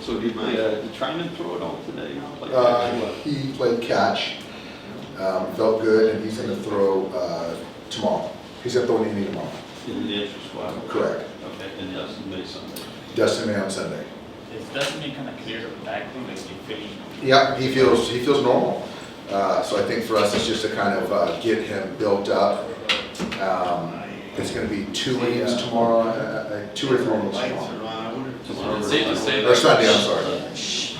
So did Trinan throw it all today? He played catch, felt good, and he's going to throw tomorrow. He's going to throw an inning tomorrow. In the intra squad? Correct. Okay, and Dustin May Sunday? Dustin May on Sunday. Is Dustin May kind of clear of the back thing, like you feeling? Yeah, he feels normal. So I think for us, it's just to kind of get him built up. It's going to be 2 innings tomorrow, 2 or 3 innings tomorrow. It's safe to say Or Sunday, I'm sorry. It's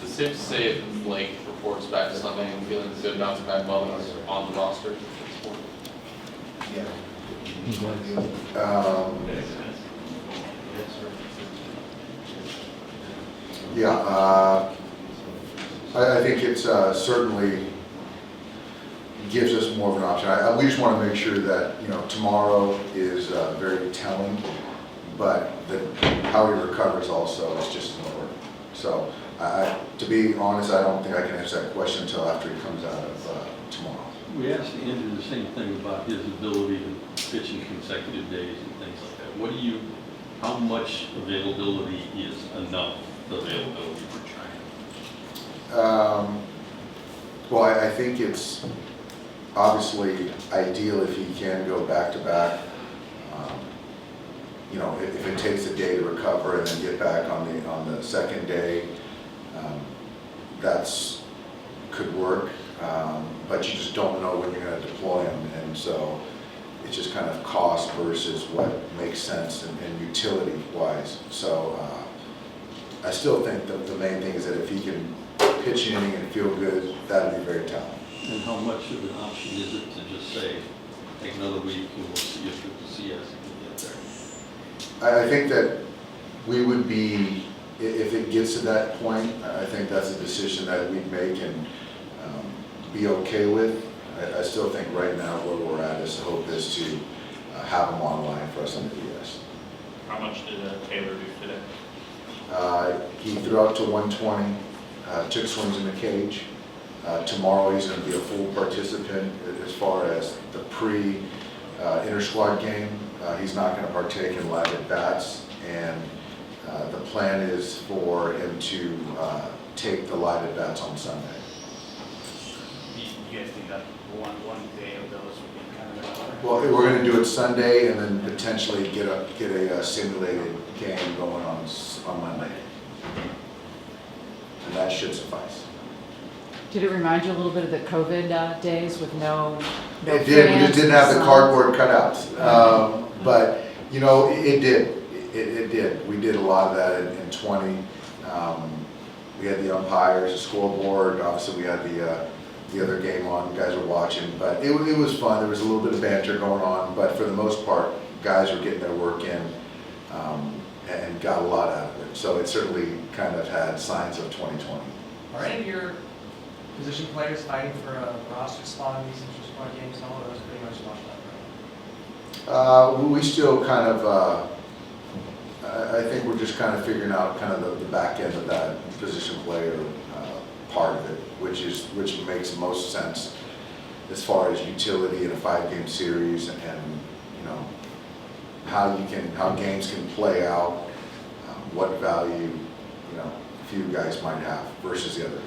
safe to say if Blake reports back Sunday and feeling good, bouncing back well, he's on the roster. I think it's certainly gives us more of an option. We just want to make sure that tomorrow is very telling, but how he recovers also is just as important. So to be honest, I don't think I can answer that question until after he comes out of tomorrow. We asked Andrew the same thing about his ability to pitch in consecutive days and things like that. How much availability is enough availability for Trinan? Well, I think it's obviously ideal if he can go back to back. If it takes a day to recover and then get back on the second day, that's could work. But you just don't know when you're going to deploy him, and so it's just kind of cost versus what makes sense and utility wise. So I still think that the main thing is that if he can pitch an inning and feel good, that would be very telling. And how much of an option is it to just say, take another week and we'll see if the CS can get there? I think that we would be, if it gets to that point, I think that's a decision that we'd make and be okay with. I still think right now where we're at is the hope is to have him online for us on the DS. How much did Taylor do today? He threw out to 120, took swings in the cage. Tomorrow he's going to be a full participant as far as the pre-inter-squad game. He's not going to partake in live at-bats, and the plan is for him to take the live at-bats on Sunday. Do you guys think that one day of those would be kind of better? Well, we're going to do it Sunday and then potentially get a simulated game going on Monday. And that should suffice. Did it remind you a little bit of the COVID days with no It did. We just didn't have the cardboard cutouts. But, it did. It did. We did a lot of that in 20. We had the umpires, the scoreboard. Obviously, we had the other game on. You guys were watching. But it was fun. There was a little bit of banter going on. But for the most part, guys were getting their work in and got a lot out of it. So it certainly kind of had signs of 2020. Are any of your position players fighting for a roster spot in these inter-squad games? All of those pretty much washed up, right? We still kind of, I think we're just kind of figuring out kind of the back end of that position player part of it, which makes most sense as far as utility in a 5-game series and how games can play out, what value a few guys might have versus the others.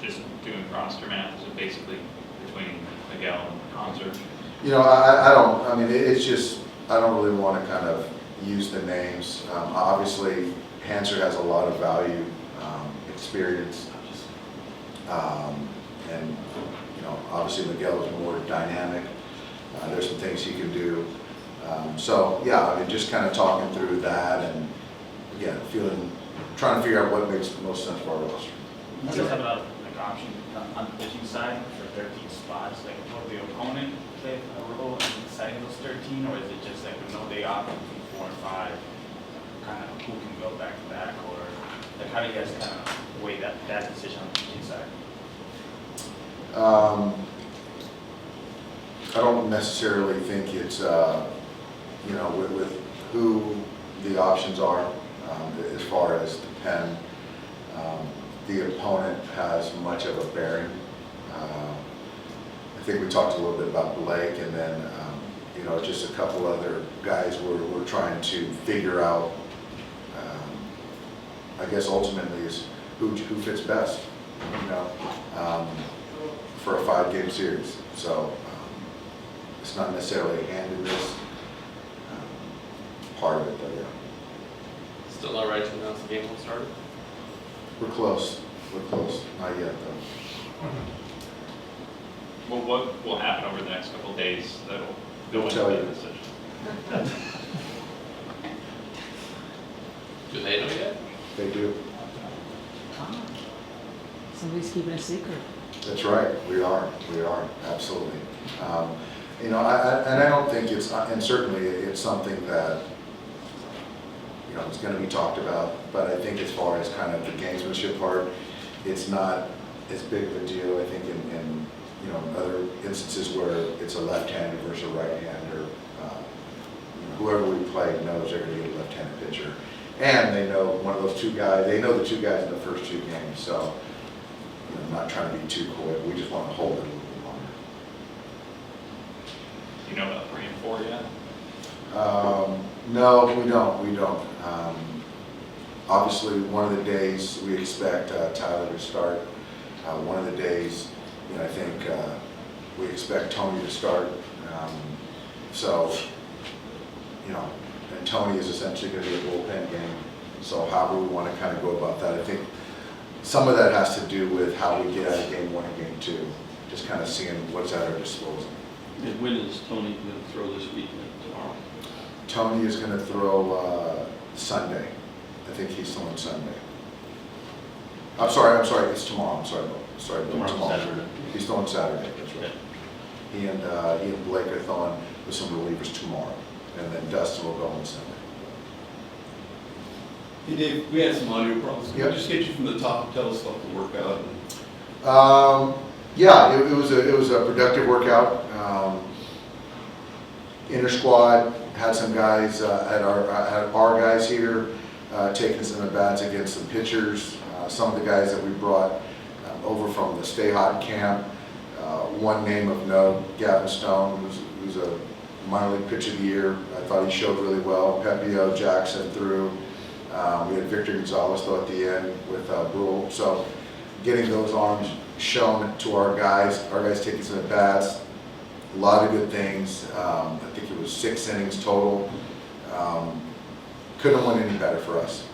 Just doing roster math, is it basically between Miguel and Concert? It's just, I don't really want to kind of use the names. Obviously, Hanser has a lot of value, experience, and obviously Miguel is more dynamic. There's some things he can do. Just kind of talking through that and again, trying to figure out what makes the most sense for our roster. You guys have an option on the pitching side for 13 spots, like will the opponent play a role in deciding those 13, or is it just like with no day off between 4 and 5, kind of who can go back to back, or like how do you guys kind of weigh that decision on the pitching side? I don't necessarily think it's with who the options are as far as the pen. The opponent has much of a bearing. I think we talked a little bit about Blake, and then just a couple other guys we're trying to figure out I guess ultimately is who fits best, you know, for a 5-game series. So it's not necessarily a hand in this part of it, but yeah. Still not right to announce the game will start? We're close, not yet though. Well, what will happen over the next couple of days that'll go into Tell you. the decision? Do they know yet? They do. Somebody's keeping a secret. That's right, we are, absolutely. You know, and I don't think it's, and certainly it's something that, you know, it's gonna be talked about, but I think as far as kind of the gamesmanship part, it's not as big of a deal, I think, in you know, other instances where it's a left-handed versus a right-hander. You know, whoever we play knows they're gonna get a left-handed pitcher. And they know one of those two guys, they know the two guys in the first 2 games, so, you know, I'm not trying to be too quick, we just want to hold it a little bit longer. Do you know about 3 and 4 yet? No, we don't. Obviously, one of the days we expect Tyler to start. One of the days, you know, I think we expect Tony to start. So, you know, and Tony is essentially going to be a bullpen game. So however we want to kind of go about that, I think some of that has to do with how we get out of game 1 and game 2. Just kind of seeing what's at our disposal. And when is Tony going to throw this weekend, tomorrow? Tony is going to throw Sunday. I think he's throwing Sunday. I'm sorry, it's tomorrow. I'm sorry, Tomorrow, Saturday. He's throwing Saturday, that's right. He and Blake are throwing with some relievers tomorrow, and then Dustin will go on Sunday. Hey Dave, we had some audio problems. Can Yep. we just get you from the top, tell us about the workout? Yeah, it was a productive workout. Inter-squad had some guys had our guys here taking some at bats against some pitchers. Some of the guys that we brought over from the Stay Hot camp. One name of note, Gavin Stone, who's a minor league pitcher of the year. I thought he showed really well. Pepio, Jackson threw. We had Victor Gonzalez though at the end with Brule. So getting those arms shown to our guys taking some at bats. A lot of good things. I think it was 6 innings total. Couldn't have went any better for us.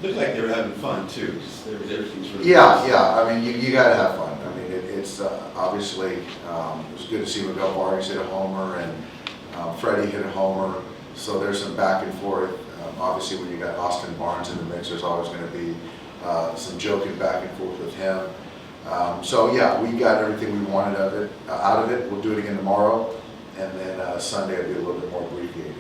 Looked like they were having fun too, just everything's really. Yeah. I mean, you gotta have fun. I mean, it's obviously it was good to see Miguel Vargas hit a homer and Freddie hit a homer. So there's some back and forth. Obviously, when you got Austin Barnes in the mix, there's always going to be some joking back and forth with him. So yeah, we got everything we wanted out of it. We'll do it again tomorrow, and then Sunday will be a little bit more abbreviated.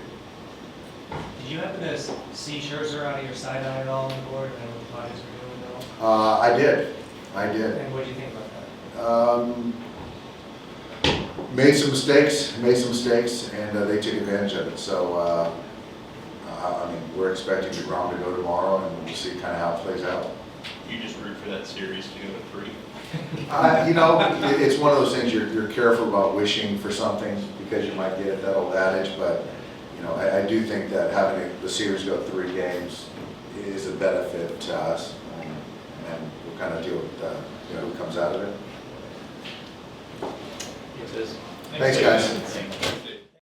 Did you happen to see Scherzer out of your side eye at all on the board? I know what the Padres were doing at all. I did. And what did you think about that? Made some mistakes, and they took advantage of it. So, I mean, we're expecting the ground to go tomorrow, and we'll see kind of how it plays out. You just root for that series to go to 3. You know, it's one of those things you're careful about wishing for something because you might get that old adage, but, you know, I do think that having the series go 3 games is a benefit to us, and we'll kind of deal with, you know, who comes out of it. It is. Thanks, guys. Thank you.